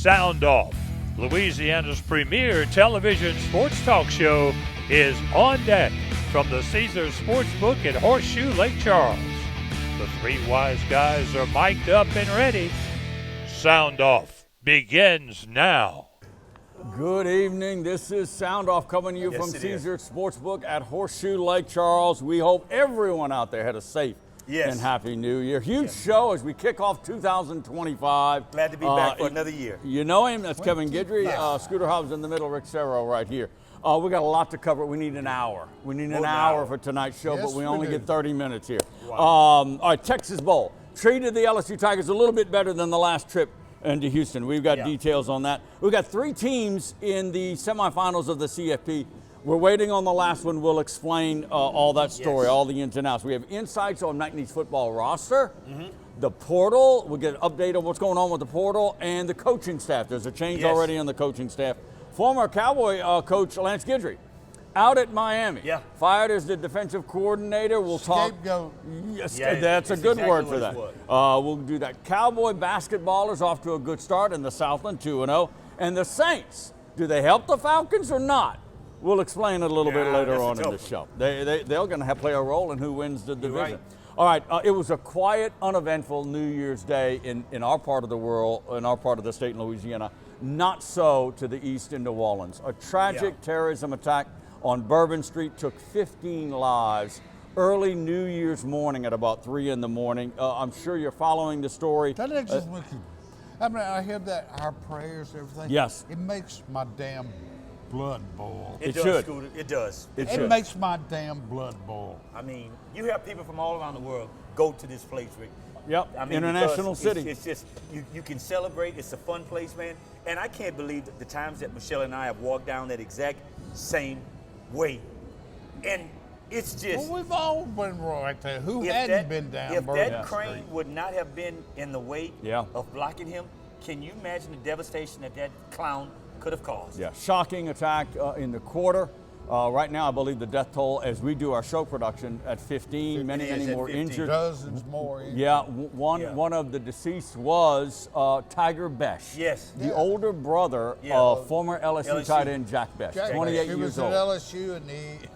SoundOff, Louisiana's premier television sports talk show, is on deck from the Caesars Sportsbook at Horseshoe Lake Charles. The three wise guys are mic'd up and ready. SoundOff begins now. Good evening. This is SoundOff coming to you from Caesars Sportsbook at Horseshoe Lake Charles. We hope everyone out there had a safe and happy new year. Huge show as we kick off 2025. Glad to be back for another year. You know him? That's Kevin Guidry. Scooter Hobbs in the middle, Rick Serro right here. We got a lot to cover. We need an hour. We need an hour for tonight's show, but we only get 30 minutes here. Wow. All right, Texas Bowl. Treated the LSU Tigers a little bit better than the last trip into Houston. We've got details on that. We've got three teams in the semifinals of the CFP. We're waiting on the last one. We'll explain all that story, all the ins and outs. We have insights on McNeese football roster, the portal. We'll get an update on what's going on with the portal and the coaching staff. There's a change already on the coaching staff. Former Cowboy coach Lance Guidry out at Miami. Fired as the defensive coordinator. We'll talk. Yes, that's a good word for that. We'll do that. Cowboy basketballers off to a good start in the Southland, 2-0. And the Saints, do they help the Falcons or not? We'll explain it a little bit later on in the show. They're going to play a role in who wins the division. All right, it was a quiet, uneventful New Year's Day in our part of the world, in our part of the state in Louisiana. Not so to the east in New Orleans. A tragic terrorism attack on Bourbon Street took 15 lives early New Year's morning at about 3 in the morning. I'm sure you're following the story. I mean, I hear that, our prayers, everything. Yes. It makes my damn blood boil. It does, Scooter. It does. It makes my damn blood boil. I mean, you have people from all around the world go to this place, Rick. Yep, I mean, international city. It's just, you can celebrate. It's a fun place, man. And I can't believe the times that Michelle and I have walked down that exact same way. And it's just... Well, we've all been right there. Who hadn't been down If Bourbon that crane Street? would not have been in the way of blocking him, can you imagine the devastation that clown could have caused? Yeah, shocking attack in the quarter. Right now, I believe the death toll, as we do our show production, at 15. Many more 15. injured. Dozens more injured. Yeah, one of the deceased was Tiger Besh. Yes. The older brother of former LSU tight end Jack Besh, 28 years old. He was at LSU and he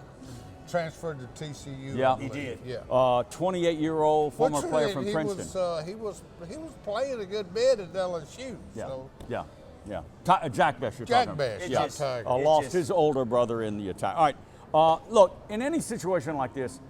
transferred to TCU. Yeah, he did. Yeah. 28-year-old former player from Princeton. He was playing a good bit at LSU. Yeah. So. Yeah. Jack Besh, you're talking about. Jack Besh, lost his older brother in the attack. All right, look, in any situation like this,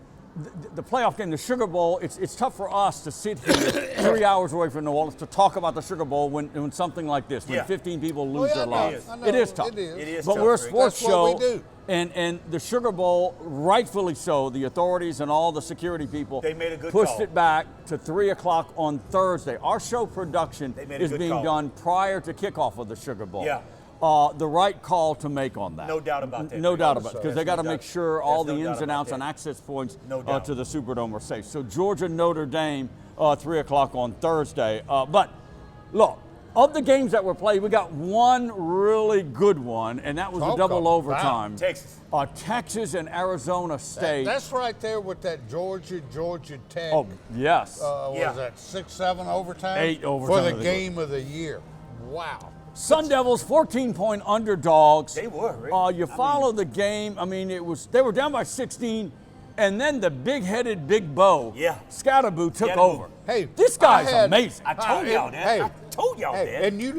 the playoff game, the Sugar Bowl, it's tough for us to sit here 3 hours away from New Orleans to talk about the Sugar Bowl when something like this, when 15 people lose their lives. I know, it is tough. It is. But tough, we're a Rick. sports That's show. what we do. And the Sugar Bowl, rightfully so, the authorities and all the security people They made a good pushed call. it back to 3 o'clock on Thursday. Our show production is being done prior to kickoff of the Sugar Bowl. Yeah. The right call to make on that. No doubt about that. No doubt about it, because they got to no make doubt. sure all There's the no ins doubt and about outs and that. access points No doubt. to the Superdome are safe. So Georgia, Notre Dame, 3 o'clock on Thursday. But look, of the games that were played, we got one really good one, and that was a double overtime. Texas. Texas and Arizona State. That's right there with that Georgia Tech. Oh, yes. Was that 6-7 overtime? 8 overtime. For the game of the year. Wow. Sun Devils, 14-point underdogs. They were, Rick. You follow the game. I mean, they were down by 16, and then the big-headed Big Bo, Scatterboo, took over. Hey, this guy's amazing. I told y'all that. I told y'all that. And you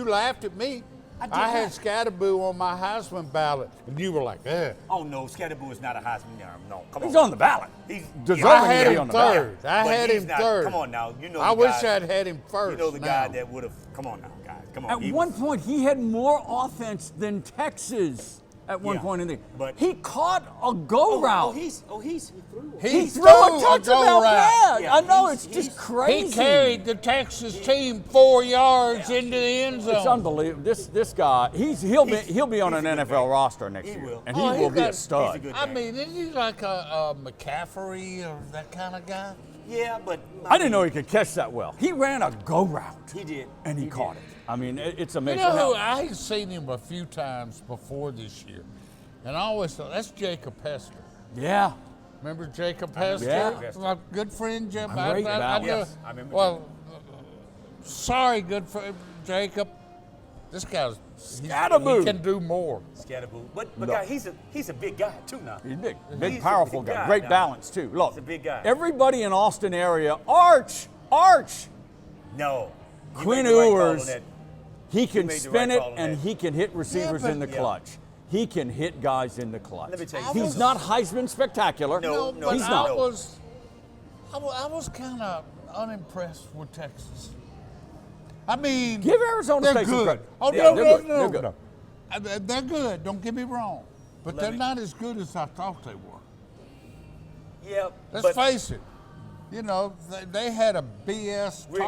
laughed at me. I had Scatterboo on my Heisman ballot, and you were like, eh. Oh, no, Scatterboo is not a Heisman. No, come on. He's on the ballot. He's I had him third. I had him third. Come on now. You know I wish I'd had him first. You know the guy that would have. Come on now, guys. Come on. At one point, he had more offense than Texas. At one point in the game, he caught a go route. He threw a touchdown go route. I know, it's just crazy. He carried the Texas team 4 yards into the end zone. It's unbelievable. This guy, he'll be on an NFL roster next year, and he will be a stud. I mean, isn't he like a McCaffrey or that kind of guy? Yeah, but I didn't know he could catch that well. He ran a go route. He did, and he caught it. I mean, it's amazing. You know who? I seen him a few times before this year, and I always thought that's Jacob Hester. Yeah. Remember Jacob Hester? Yeah. My good friend Jim. I remember. Sorry, good friend Jacob. This guy's Scatterboo. he can do more. Scatterboo. But No. guy, he's a big guy too now. He's big, He's a powerful big guy. guy Great now. balance too. Look, He's a big guy. everybody in Austin area, Arch, No. You Quinn made the right call on Ewers, that. he can made the spin right it call on and that. he can hit receivers but- in the Yeah. clutch. He can hit guys in the clutch. Let me tell you He's something. not Heisman spectacular. No, but he's not. I was kind of unimpressed with Texas. I mean, Give Arizona they're State some good. credit. Oh, Yeah, no, they're no, good. no, They're good. no. They're good. Don't get me wrong, but Let they're me- not as good as I thought they were. Yeah. Let's but face it. You know, they had a BS Rick-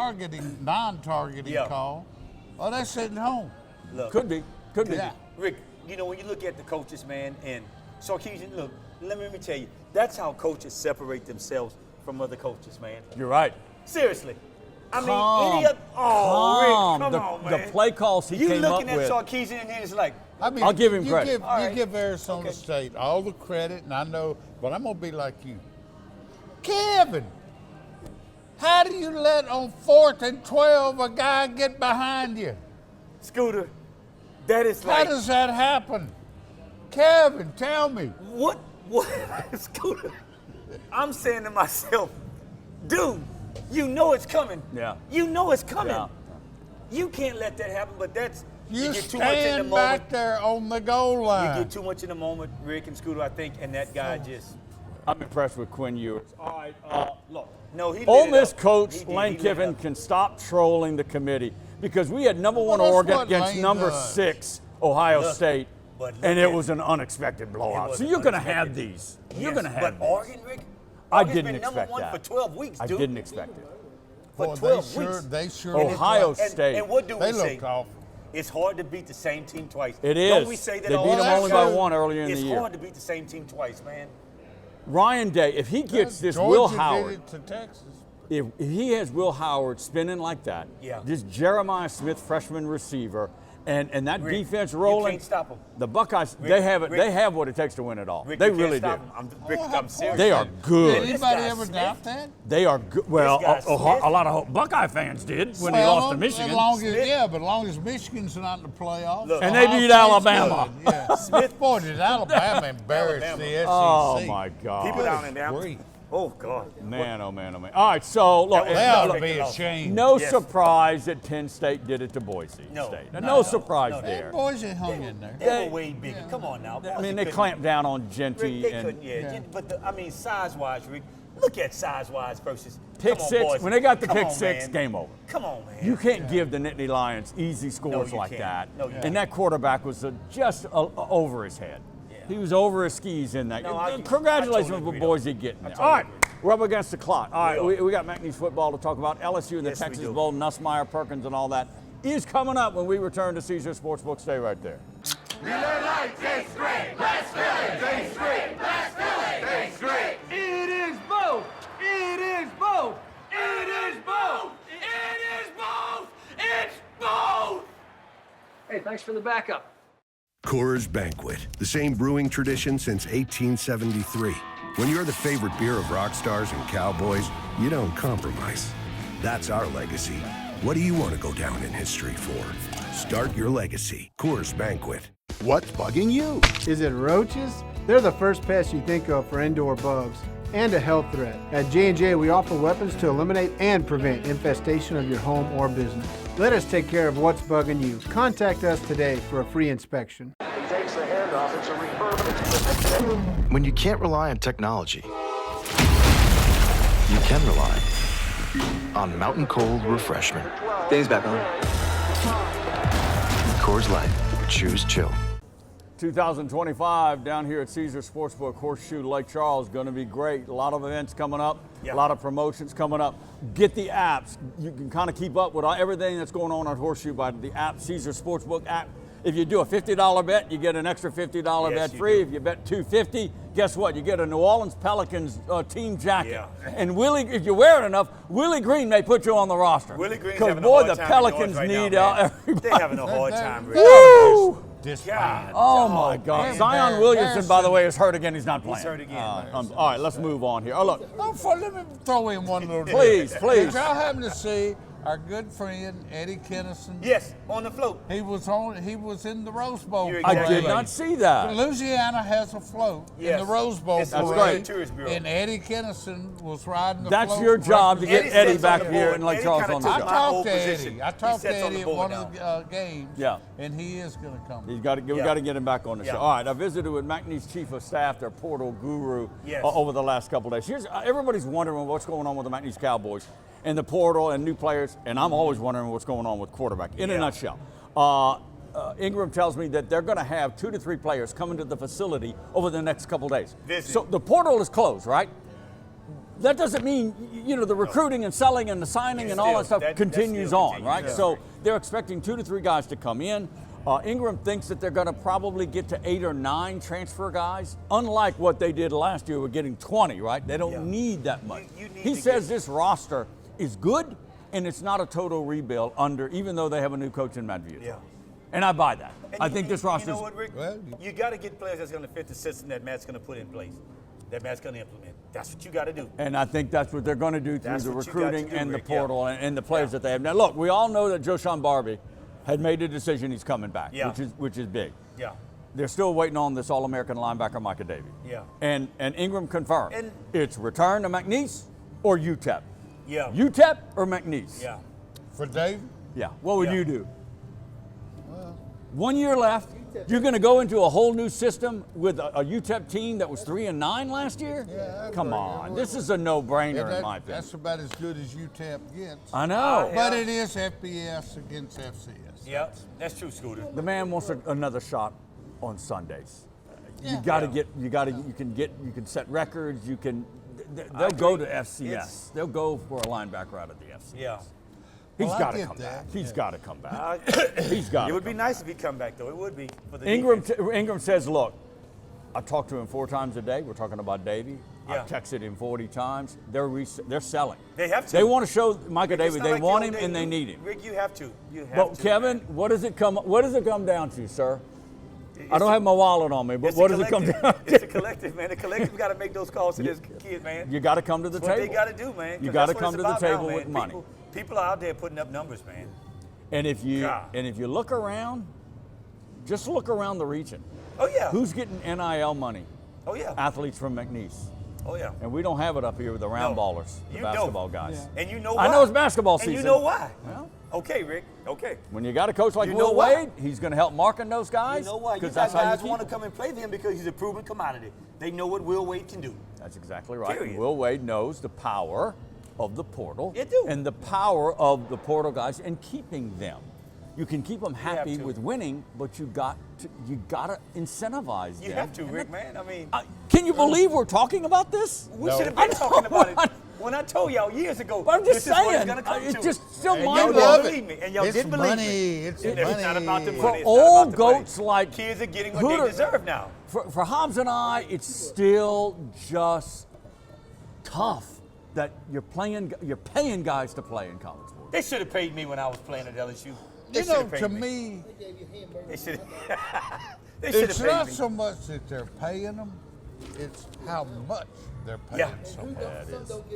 non-targeting Yeah. call. Oh, they're sitting home. look, Could be. Yeah. Rick, you know, when you look at the coaches, man, and Sarkisian, look, let me tell you, that's how coaches separate themselves from other coaches, man. You're right. Seriously. I Calm. mean, any other, Calm. Rick, come The- on, the man. play calls he you came looking up at with. Sarkisian and he's like, I mean, I'll give him you credit. Give, All you right. give Arizona Okay. State all the credit, and I know, but I'm gonna be like you, Kevin. How do you let on 4th and 12 a guy get behind you? Scooter, that is How like, does that happen? Kevin, tell me. what, Scooter? I'm saying to myself, dude, you know it's coming. Yeah. You know it's coming. Yeah. You can't let that happen, but that's, You get too much in the stand moment. back there on the goal line. You get too much in the moment, Rick and Scooter, I think, and that guy just, I'm impressed with Quinn Ewers. All right, look. no, he lit Ole it Miss up. coach He did, Lane he lit it Kiffin up. can stop trolling the committee because we had number one that's Oregon what against Lane number does. 6 Ohio Look, State, but look and it at was an unexpected blowout. was So an you're going to have unexpected. these. You're Yes, going to have but these. Oregon, Rick, I Oregon's didn't been number expect one that. for 12 weeks, I dude. didn't expect it. For Boy, 12 they weeks. They sure Ohio look And, State. and what do They we say? looked awful. It's hard to beat the same team twice. It Don't is. we say that They all beat the them time? only by one earlier in the It's year. hard to beat the same team twice, man. Ryan Day, if he gets this Georgia Will did Howard, it to Texas. if he has Will Howard spinning like that, Yeah. this Jeremiah Smith freshman receiver, and that Rick, defense you rolling, can't stop 'em. the Buckeyes, Rick, they have it. Rick. They have what it takes to win it all. Rick, they you can't really do. stop 'em. I'm serious. They are Did good. This anybody guy ever Smith. doubt that? They are good. Well, guy a Smith. lot of Buckeye fans did when they Well, lost to Michigan. As long as, Smith. yeah, but as long as Michigan's not in the playoffs. Look. And they Ohio beat State's Alabama. good, Yeah. Smith. Boy, did Alabama embarrass Alabama. the SEC. Oh my God. People down in there. Grief. Oh, God. Man, oh man, oh man. All right, so look, was- They ought to Look, be look. ashamed. no Yes. surprise that Penn State did it to Boise No. State. No, No, no. surprise No, there. Boys ain't hung in there. They were way bigger. Come on now. I mean, they couldn't- clamped down on Rick, Genty they and couldn't, yeah. Yeah. But, I mean, size-wise, Rick, look at size-wise versus. pick come on, six. boys. When they got the Come pick on, six, man. game over. Come on, man. You can't give the Nittany Lions easy scores you like can't. that. No, you and can't. that quarterback was just over his head. Yeah. He was over his skis in that. No, I Congratulations totally for agree, Boise getting there. totally All right, agree. we're up against the clock. All right, We are. we got McNeese football to talk about. LSU and the Yes, we Texas do. Bowl, Nussmeier, Perkins, and all that is coming up when we return to Caesar Sportsbook. Stay right there. It is both. It is both. It is both. It is both. It's both. Hey, thanks for the backup. Coors Banquet, the same brewing tradition since 1873. When you're the favorite beer of rock stars and cowboys, you don't compromise. That's our legacy. What do you want to go down in history for? Start your legacy. Coors Banquet. What's bugging you? Is it roaches? They're the first pest you think of for indoor bugs and a health threat. At J&J, we offer weapons to eliminate and prevent infestation of your home or business. Let us take care of what's bugging you. Contact us today for a free inspection. When you can't rely on technology, you can rely on Mountain Cold Refreshment. Dave's back on. Coors Light. Choose chill. 2025 down here at Caesar Sportsbook, Horseshoe Lake Charles, going to be great. A lot of events coming up, Yeah. a lot of promotions coming up. Get the apps. You can kind of keep up with everything that's going on at Horseshoe by the app, Caesar Sportsbook app. If you do a $50 bet, you get an extra $50 Yes, bet you free. do. If you bet $250, guess what? You get a New Orleans Pelicans team jacket. Yeah. And Willie, if you wear it enough, Willie Green may put you on the roster. Willie Green's because having boy, a hard the time Pelicans right need now, man. everybody. They're having a hard time, Rick. Woo! Disband. Oh my God! man. Zion Williamson, by the way, is hurt again. He's not playing. He's hurt again. All right, let's move on here. Oh look, Let me throw in one little. Please, please. Did y'all happen to see our good friend Eddie Kennison. Yes, on the float. He was in the Rose Bowl. You're I exactly did right. not see that. Louisiana has a float Yes. in the Rose Bowl It's That's parade, great. Tourist Bureau. and Eddie Kennison was riding the That's float. your job to get Eddie Eddie sits back on the here board. in Lake Eddie Charles kinda on the took I show. my talked old to position. Eddie. I He talked to sits on Eddie the at board one now. of the games. Yeah. And he is going to come. We got Yeah. to get him back on the show. Yeah. All right, I visited with McNeese Chief of Staff, their portal guru, Yes. over the last couple of days. Everybody's wondering what's going on with the McNeese Cowboys and the portal and new players, and I'm always wondering what's going on with quarterback. In a Yeah. nutshell, Ingram tells me that they're going to have 2 to 3 players come into the facility over the next couple of days. Visit. So the portal is closed, right? That doesn't mean, the recruiting and selling and the signing and all that stuff That continues still on, continues, right? yeah. So they're expecting 2 to 3 guys to come in. Ingram thinks that they're going to probably get to 8 or 9 transfer guys, unlike what they did last year with getting 20, right? They don't Yeah. need that much. You need He to says get- this roster is good, and it's not a total rebuild even though they have a new coach in Matt Vieira. Yeah. And I buy that. And I you- think this you roster know is what, Rick? Well, you got to get players that's going to fit the system that Matt's going to put in place, that Matt's going to implement. That's what you got to do. And I think that's what they're going to do through That's the what you got to recruiting do, and the Rick, yeah. portal and the players Yeah. that they have. Now, look, we all know that Joshawn Barbie had made a decision he's coming back, Yeah. which is big. Yeah. They're still waiting on this All-American linebacker, Micah Davey. Yeah. And Ingram confirmed And- it's return to McNeese or UTEP. Yeah. UTEP or McNeese. Yeah. For Dave, Yeah. What would Yeah. you do? 1 year left. You're going to go into a whole new system with a UTEP team that was 3-9 last year? Yeah, I Come agree. on. This is a no-brainer yeah, in my opinion. that's about as good as UTEP gets. I know. But it is FBS against FCS. Yeah. That's true, Scooter. The man wants another shot on Sundays. You Yeah. got to Yeah. you can set records. You can. I They'll go agree. to FCS. It's- They'll go for a linebacker out of the FCS. Yeah. He's Well, I got to get come that. back. He's got to come back. I- He's got. It would be nice if he come back, though. It would be for the Ingram. defense. Ingram says, "Look, I talked to him 4 times a day. We're talking about Davey. Yeah. I've texted him 40 times. They're selling. They have to. They want to show Micah It's Davey. not They like the want old him days. and they need him. Rick, you have to. You have But to. Kevin, man. what does it come down to, sir? I It's don't a- have my wallet on me, but It's what a does it come collective. down to? It's a collective, man. The collective got to make those calls to this kid, man. You got to come to the That's what table. they got to do, man. 'cause You got to that's what come it's to the about now, table man. with money. People are out there putting up numbers, man. And if you God. look around, just look around the region. Oh yeah. Who's getting NIL money? Oh yeah. Athletes from McNeese. Oh yeah. And we don't have it up here with the round No. ballers, the You basketball don't. guys. And you know why? I know it's basketball And season. you know why? Well, Okay, Rick. Okay. when you got a coach like You know Will why? Wade, he's going to help market those guys. You know why? You got That's how you guys keep want to them. come and play him because he's a proven commodity. They know what Will Wade can do. That's exactly right. Period. Will Wade knows the power of the portal You do. and the power of the portal guys and keeping them. You can keep them have happy to. with winning, but you got to incentivize You them. have to, And Rick, man. I mean, Can you believe we're talking about this? we No. should have I been know. talking about it when I told y'all years ago. But I'm just this is what it's saying, gonna come it's to. just still And mind y'all blowing. didn't believe me, and y'all It's didn't believe money. me. It's It's money. not about the For money. It's not old about the money. goats like kids are getting what Hooter- they deserve now. For Hobbs and I, it's still just tough that you're paying guys to play in college sports. They should have paid me when I was playing at LSU. They You should know, have paid to me. me, They should have. They should have it's paid not me. so much that they're paying them, it's how much they're paying Yeah. somebody.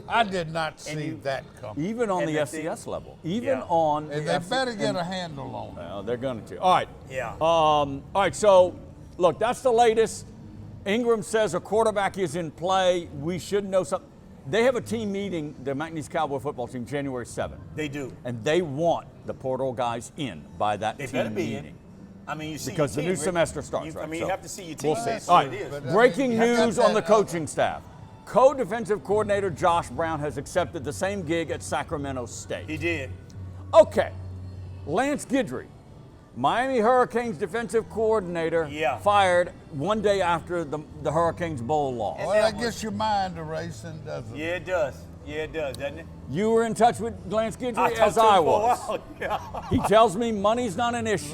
I did not see you- that coming. Even on And the the FCS level, even Yeah. on And the they FC better get and- a handle on it. Well, they're going to. All right. Yeah. All right. So, look, that's the latest. Ingram says a quarterback is in play. We should know something. They have a team meeting, the McNeese Cowboy football team, January 7th. They do. And they want the portal guys in by that They team better be meeting. in. I mean, you see Because the your new team, Rick. semester starts, You- right? I mean, So you have to see your team. We'll That's see. All what right. it is. But, Breaking I got news on the that, coaching staff. Co-defensive coordinator Josh Brown has accepted the same gig at Sacramento State. He did. Okay. Lance Guidry, Miami Hurricanes defensive coordinator, Yeah. fired one day after the Hurricanes bowl loss. And Well, that that gets your mind erasing, doesn't it? Yeah, it does. Yeah, it does, doesn't it? You were in touch with Lance Guidry talked as to him I for a was. while. Yeah. He tells me money's not an issue.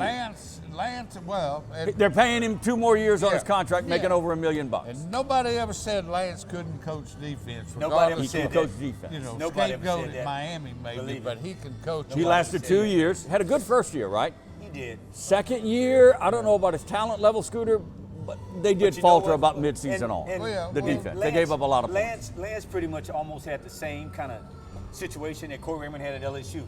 Lance, well, They're paying him 2 more years on his Yeah. contract, making Yeah. over $1 million. and nobody ever said Lance couldn't coach defense. Nobody ever regardless He can said coach that. defense. You know, Nobody ever said scapegoat at that. Miami maybe, Believe me. but he can coach. He Nobody lasted said 2 that. years. Had a good first year, right? He did. Second year, I don't know about his talent level, Scooter, but they did But you know falter what? about midseason And- on. and- Well, the well, defense. They gave up a lot of points. Lance pretty much almost had the same kind of situation that Corey Raymond had at LSU.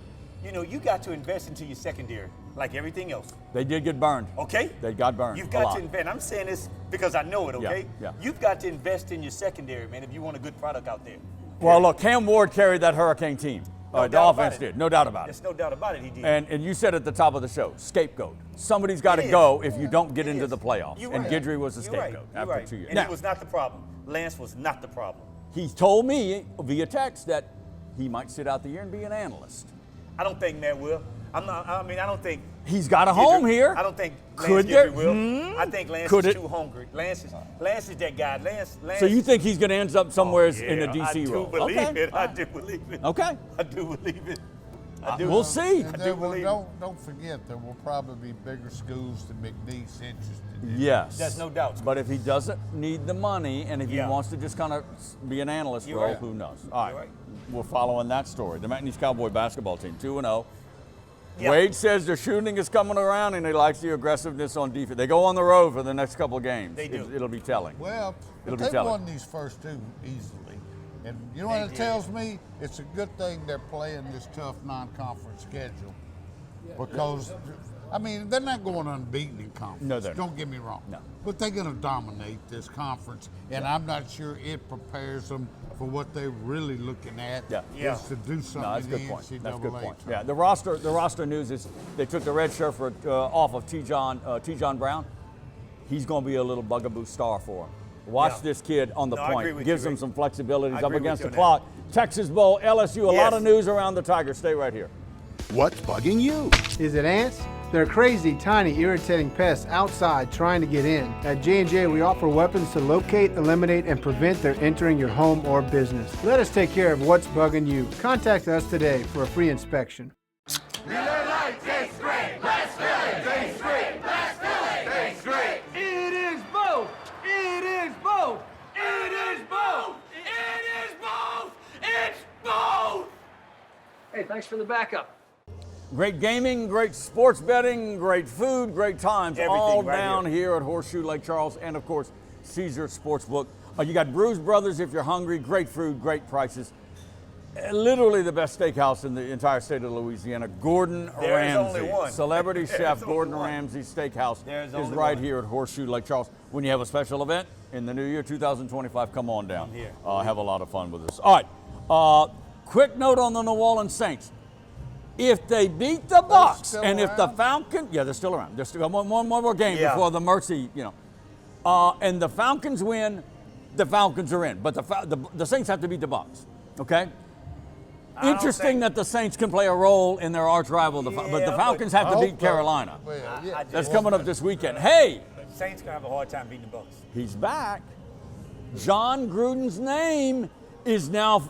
you got to invest into your secondary like everything else. They did get burned. Okay? They got burned. You've a got lot. to invest. I'm saying this because I know it, okay? Yeah. You've got to invest in your secondary, man, if you want a good product out there. Well, look, Cam Ward carried that Hurricane team. No The doubt offense about it. did. No doubt about it. There's no doubt about it, he did. And you said at the top of the show, scapegoat. Somebody's got to It is. go if you don't get It into is. the playoffs. You're And right. Guidry was the You're right. scapegoat You're after right. 2 years. And Now, he was not the problem. Lance was not the problem. he told me via text that he might sit out the year and be an analyst. I don't think Matt will. I don't think He's got a home Guidry- here. I don't think Could Lance there- Guidry will. I think Lance Could is it- too hungry. Lance is that guy. Lance. So you think he's going to end up somewhere in a Yeah, DC role? I do believe Okay. it. I do believe it. Okay. I do believe it. I do. We'll see. And do there will, believe don't forget, there will probably be bigger schools than McNeese interested in. Yes. There's no doubt. But if he doesn't need the money and if he Yeah. wants to just kind of be an analyst You're role, right. who knows? All right. You're right. We're following that story. The Mountain East Cowboy basketball team, 2-0. Yeah. Wade says the shooting is coming around and he likes the aggressiveness on defense. They go on the road for the next couple of games. They do. It'll be telling. Well, It'll be they telling. won these first two easily. And you know They what it did. tells me? It's a good thing they're playing this tough non-conference schedule. Because, I mean, they're not going unbeaten in conference. No, they're not. Don't get me wrong. No. But they're going to dominate this conference. And I'm not sure it prepares them for what they're really looking at. Yeah. Yeah. Is to do something No, that's a in good the point. NCAA That's a good point. tournament. Yeah, the roster news is they took the red shirt off of T. John Brown. He's going to be a little bugaboo star for him. Watch Yeah. this kid on the No, I agree point. with Gives you, him Rick. some flexibility. I He's up agree with against you the on that. clock. Texas Bowl, LSU, a lot Yes. of news around the Tigers. Stay right here. What's bugging you? Is it ants? They're crazy, tiny, irritating pests outside trying to get in. At J&J, we offer weapons to locate, eliminate, and prevent their entering your home or business. Let us take care of what's bugging you. Contact us today for a free inspection. Miller Lite tastes great. Let's fill it. Tastes great. Let's fill it. Tastes great. It is both. It is both. It is both. It is both. It's both. Hey, thanks for the backup. Great gaming, great sports betting, great food, great times, Everything all right down here at Horseshoe Lake Charles and, of course, Caesar Sportsbook. You got Brews Brothers if you're hungry, great food, great prices. Literally the best steakhouse in the entire state of Louisiana, Gordon There is Ramsay. only one. Celebrity There chef is only Gordon one. Ramsay Steakhouse There is is only right one. here at Horseshoe Lake Charles. When you have a special event in the new year 2025, come on down. here. Have a lot of fun with us. All right, quick note on the New Orleans Saints. If they beat the Bucks still and if the around? Falcons, yeah, they're still around. There's still one more game Yeah. before the Mercy, and the Falcons win, the Falcons are in. But the Saints have to beat the Bucks. Okay. I don't Interesting think- that the Saints can play a role in their arch rival, but the Yeah, Falcons but have to I beat hope so. Carolina. Well, I yeah. just- That's coming up this weekend. Hey, Saints gonna have a hard time beating the Bucks. he's back. John Gruden's name is now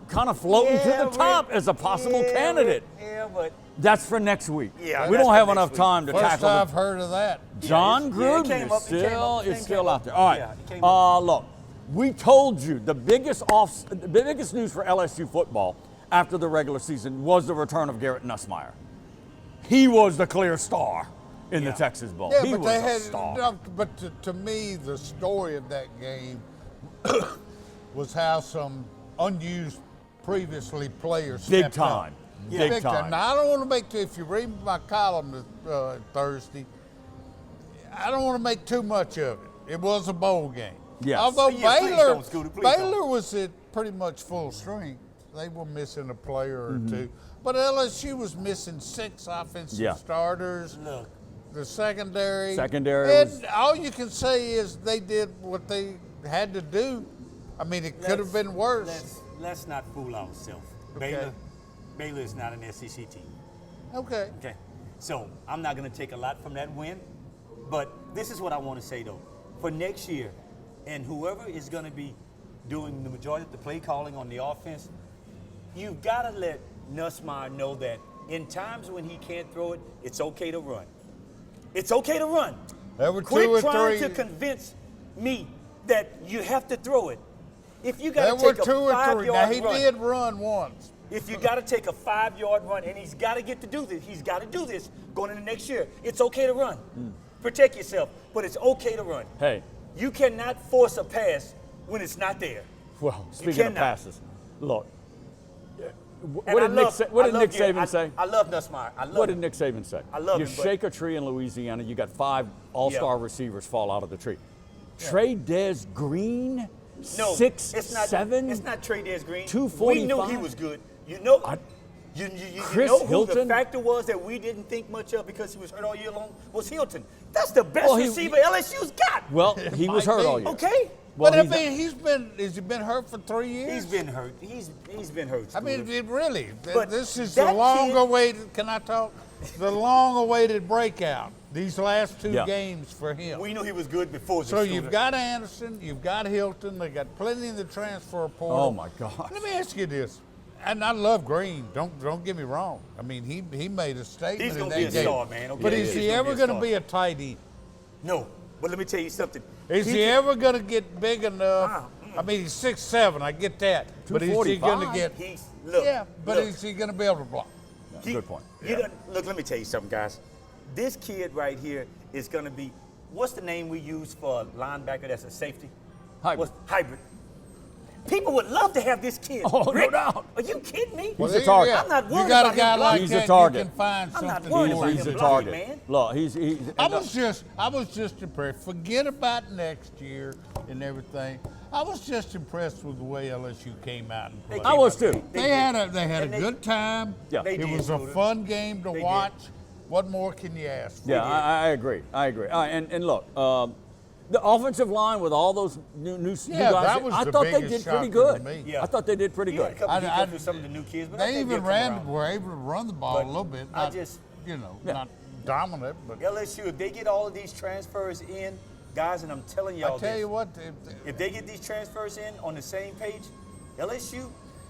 kind of floating to the Rick. top as a possible Yeah, candidate. Rick. Yeah, but That's for next week. Yeah, we that's don't for have next enough week. time to First tackle the I've heard of that. John it Gruden came is up, it came still, up, is it still came out up. there. All right. Yeah, it came up. Look, we told you the biggest news for LSU football after the regular season was the return of Garrett Nussmeier. He was the clear star in the Texas Bowl. Yeah, he but was they a had. star. No, but to me, the story of that game was how some unused previously players Big stepped up. time. Big time. Now I don't want to make. If you read my column Thursday, I don't want to make too much of it. It was a bowl game. Yes. Although Yeah, please Baylor, don't, Scooter, please don't. Baylor was at pretty much full strength. They were missing a player or Mm-hmm. two, but LSU was missing 6 offensive Yeah. starters. look, The secondary. Secondary And was- all you can say is they did what they had to do. I mean, it could have been worse. Let's not fool ourselves. Okay. Baylor is not an SEC team. Okay. Okay. So I'm not going to take a lot from that win, but this is what I want to say though. For next year, and whoever is going to be doing the majority of the play calling on the offense, you've got to let Nussmeier know that in times when he can't throw it, it's okay to run. It's okay to run. There were Quit 2 or trying 3. to convince me that you have to throw it. If you There got to were take 2 a or 3. Now 5-yard he run, did run once. if you got to take a 5-yard run, and he's got to get to do this, he's got to do this going into next year. It's okay to run. Protect yourself, but it's okay to run. Hey, You cannot force a pass when it's not there. well, speaking of cannot. passes, look, What did Nick Saban say? I love Nussmeier. I love What did him. Nick Saban say? I love you him, shake a tree in Louisiana, you got 5 all-star receivers fall out of the tree. Trade Des Green, No, 6'7". It's not Trey Des Green. 245. We knew he was good. You know Chris know who Hilton? the factor was that we didn't think much of because he was hurt all year long? Was Hilton. That's the best Well, receiver LSU's got. Well, he was hurt all year. Okay. Well, But I mean, has he been hurt for 3 years? He's been hurt. He's been hurt. I mean, really, But this is that the long-awaited. Can I talk? The long-awaited breakout. These last 2 games for him. We knew he was good before. So you've got Anderson, you've got Hilton. They got plenty in the transfer portal. Oh my God! Let me ask you this, and I love Green. Don't get me wrong. I mean, he made a statement. He's in gonna that be a game. star, man. Okay, But is he ever going to star. be a tight end? No. But let me tell you something. Is he ever going to get big enough? I mean, he's 6'7". I get that. But is he going to get? Is he going to be able to block? Good point. Look, let me tell you something, guys. This kid right here is going to be, what's the name we use for a linebacker that's a safety? Hybrid. Hybrid. People would love to have this kid. Oh, Rick, no doubt. Are you kidding me? He's a target. I'm not worried You got about a guy him like blocking. He's a that, target. you can find I'm not something worried for about him He's him a to do. blocking, target. man. Look, he's I was just impressed. Forget about next year and everything. I was just impressed with the way LSU came out and played. I was too. They had a And good time. Yeah. They It did, was a Scooter. fun game to They did. watch. What more can you ask for? Yeah, I agree. All right, and look, the offensive line with all those new guys, that was I the thought they biggest did pretty shocker to good. me. Yeah. I thought they did pretty Yeah, a good. couple people I- through some of the new kids, but I They think even they'll come around. were able to run the ball But a little bit. I Not, just- not dominant, but LSU, if they get all of these transfers in, guys, and I'm telling y'all I tell this, you what, if they get these transfers in on the same page, LSU,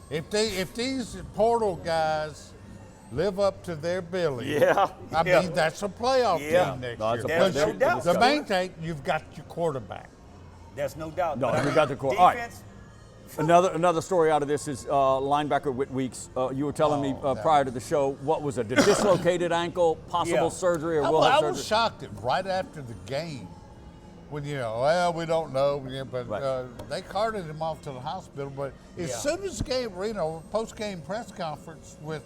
if these portal guys live up to their billing, Yeah, I yeah. mean that's a playoff Yeah. team next No, year. it's a There's playoff no team. doubt. The main thing, you've got your quarterback. there's no doubt. No, But I we mean, got the core. All right. defense, Another story out of this is linebacker Whit Weeks. You were telling me prior to the show, what was it? The dislocated ankle, possible Yeah. surgery, or I, will I have was surgery? shocked that right after the game, when well, we don't know, but Right. they carted him off to the hospital. But as soon as the game, post-game press conference with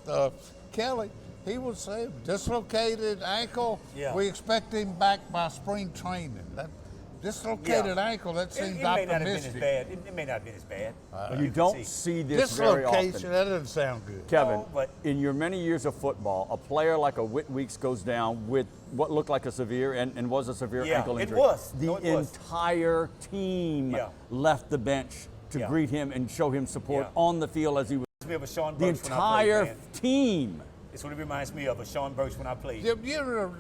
Kelly, he was saying dislocated ankle. Yeah. We expect him back by spring training. That dislocated ankle, that it seems may not have been as optimistic. bad. It may not have been as bad. You can don't see this very Dislocation, often. that doesn't sound good. Kevin, No, but- in your many years of football, a player like a Whit Weeks goes down with what looked like a severe and was a severe Yeah, ankle it injury. was. The No, it was. entire team Yeah. left the bench to Yeah. greet him and show him support Yeah. on the field as he was. Reminds me of a Sean The Burks when I played, entire man. team. It's what it reminds me of, a Sean Burks when I played. You're a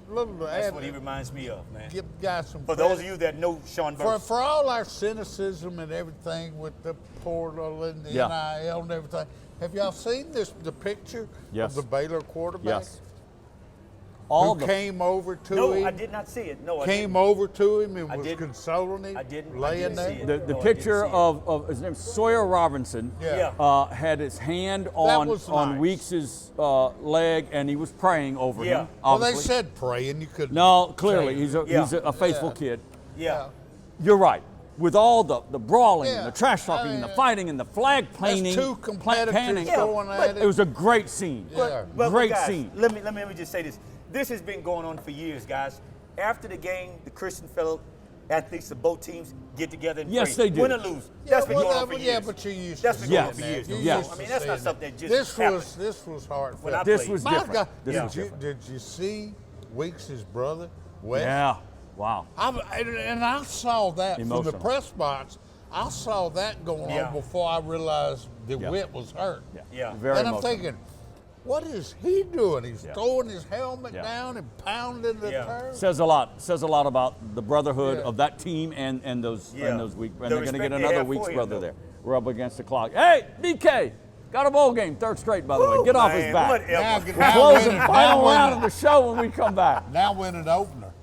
little That's what he reminds me of, man. give guys some For credit. those of you that know Sean Burks, For all our cynicism and everything with the portal and the Yeah. NIL and everything, have y'all seen the picture Yes. of the Baylor quarterback? Yes. Who came over to no, him? I did not see it. No, I Came didn't. over to him and I was didn't. consoling him, I didn't laying see there. it. The No, I didn't picture see it. of his name Sawyer Robinson Yeah. had his hand was on nice. Weeks's leg, and he was praying over Yeah. him. Well, they obviously. said praying. You couldn't. No, clearly say. he's a Yeah. he's a faithful kid. Yeah. You're right. With all the brawling and Yeah. the trash talking and the fighting and the flag painting, two competitors panning, going at it was a great scene. Yeah. Great guys, scene. Let me just say this. This has been going on for years, guys. After the game, the Christian fellow athletes of both teams get together and Yes, pray. they do. Win or lose. That's been going on for years. Yeah, but you used That's to been see going on it, for man. years. You Yeah. used I to mean, that's see not it. something that just This happened. was heartfelt. When I This played. was My different. God, This Yeah. was different. Did you see Weeks' brother, Wes? Yeah. Wow. And I saw that from Emotional. the press box. I saw that going Yeah. on before I realized that Yeah. Whit was hurt. Yeah. Very and I'm emotional. thinking, what is he doing? He's Yeah. throwing his helmet Yeah. down and pounding the Yeah. turf. Says a lot. Says a lot about the brotherhood Yeah. of that team and those Yeah. and those Weeks. And The they're going to respect get they another have Weeks for him, brother though. there. We're up against the clock. Hey, BK, got a bowl game, third straight by the way. Get off his Man, back. whatever. We're closing final round of the show when we come back. Now win an opener.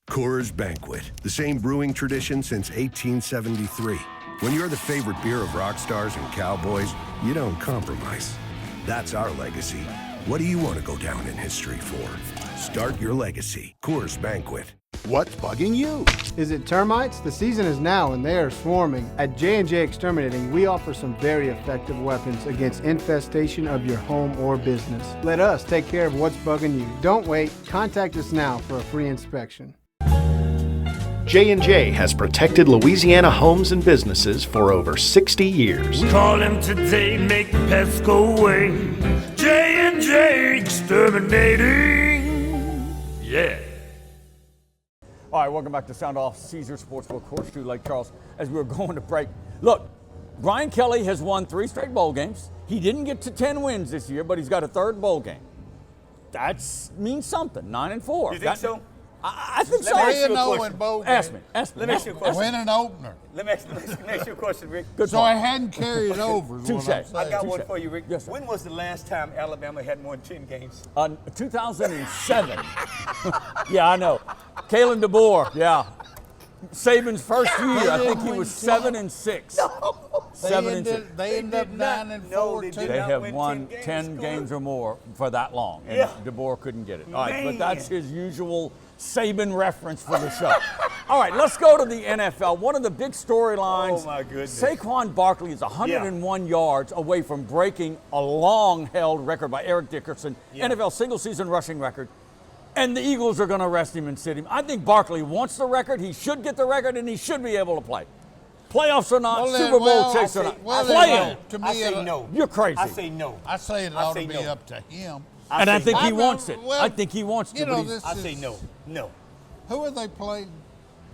Coors Banquet, the same brewing tradition since 1873. When you're the favorite beer of rock stars and cowboys, you don't compromise. That's our legacy. What do you want to go down in history for? Start your legacy. Coors Banquet. What's bugging you? Is it termites? The season is now and they are swarming. At J&J Exterminating, we offer some very effective weapons against infestation of your home or business. Let us take care of what's bugging you. Don't wait. Contact us now for a free inspection. J&J has protected Louisiana homes and businesses for over 60 years. We call him today, make the pests go away. J&J Exterminating. Yeah. All right, welcome back to SoundOff, Caesar Sportsbook, Horseshoe Lake Charles. As we were going to break, look, Brian Kelly has won 3 straight bowl games. He didn't get to 10 wins this year, but he's got a 3rd bowl game. That means something, 9-4. You think so? I think so. Let me ask you a question. Ask me. Let me ask you a question. Win an opener. Let me ask you a question, Rick. Good so point. I hadn't carried over. Is what I'm saying. I got one for you, Rick. Yes, sir. When was the last time Alabama had more than 10 games? 2007. Yeah, I know. Kalen DeBoer, yeah. Saban's first year, I think he was 7-6. No. 7-6. They ended up 9-4 too. They have won 10 games or more for that long, and DeBoer couldn't get it. All right, but that's his usual Saban reference for the show. All right, let's go to the NFL. One of the big storylines. Oh my goodness. Saquon Barkley is 101 yards away from breaking a long-held record by Eric Dickerson, NFL single-season rushing record. And the Eagles are going to arrest him and sit him. I think Barkley wants the record. He should get the record, and he should be able to play. Playoffs or not, Super Bowl chase or not. Play him. To me, I say no. You're crazy. I say no. I say it ought to be up to him. And I think he no. wants it. I think he wants to. I say no. No. Who are they playing?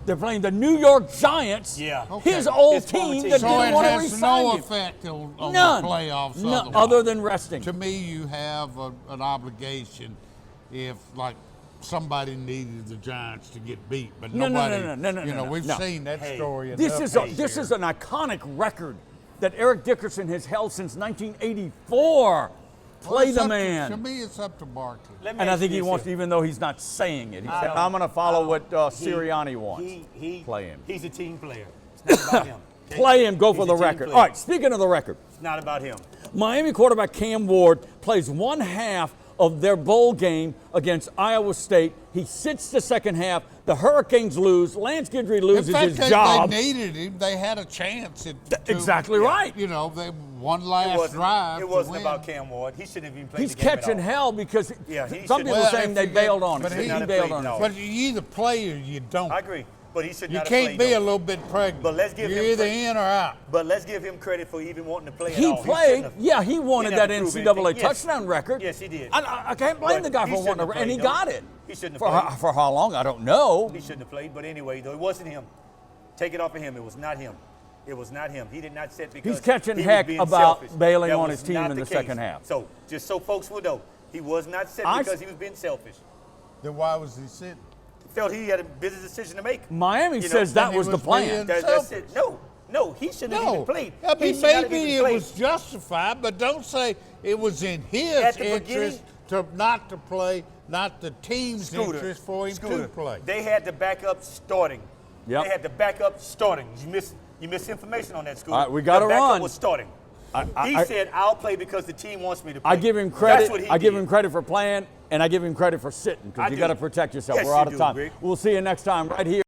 They're playing the New York Giants. Yeah. His old His former team team. that So didn't it want to has re-sign no him. effect on None. the playoffs. None, other than resting. To me, you have an obligation if, like, somebody needed the Giants to get beat, but nobody. No. We've seen that story. This is an iconic record that Eric Dickerson has held since 1984. Play the man. To me, it's up to Barkley. And I think he wants, even though he's not saying it. He said, I'm going to follow what Sirianni wants. Play him. He's a team player. It's not about him. Okay? Play him, go for the record. All right, speaking of the record. It's not about him. Miami quarterback Cam Ward plays one half of their bowl game against Iowa State. He sits the second half. The Hurricanes lose. Lance Guidry loses his job. They needed him. They had a chance. Exactly right. You know, they won last drive. It wasn't about Cam Ward. He shouldn't have even played He's the game catching at all. hell because some people shouldn't- are saying they bailed on him. But He he bailed on him. But you either play or you don't. I agree. But he should You not have can't played. be a little bit pregnant. But let's give You're him either credit. in or out. But let's give him credit for even wanting to play at He all. played. Yeah, he wanted that didn't have to prove NCAA anything. Yes. touchdown record. Yes, he did. I can't blame But the guy he for shouldn't wanting to, have and he played, got though. it. He shouldn't For have played. for how long? I don't know. He shouldn't have played. But anyway, though, it wasn't him. Take it off of him. It was not him. It was not him. He did not sit because He's catching he was heck being about selfish. bailing That on was his team not in the case. second half. So just so folks will know, he was not sit because he was being selfish. Then why was he sitting? Felt he had a business decision to make. Miami You know, says that he was the was plan. being That's it. No, he shouldn't have even played. I He mean, should not have maybe even it played. was justified, but don't say it was in his At the interest not to play, not the team's interest for him to play. They had the backup starting. Yep. They had the backup starting. You missed information on that, Scooter. All right, we gotta the backup run. was starting. He said, "I'll play because the team wants me to play." I give him That's credit. what he I give did. him credit for playing, and I give him credit for sitting because I you do. got to protect yourself. Yes, We're out you of do, time. Rick. We'll see you next time right here.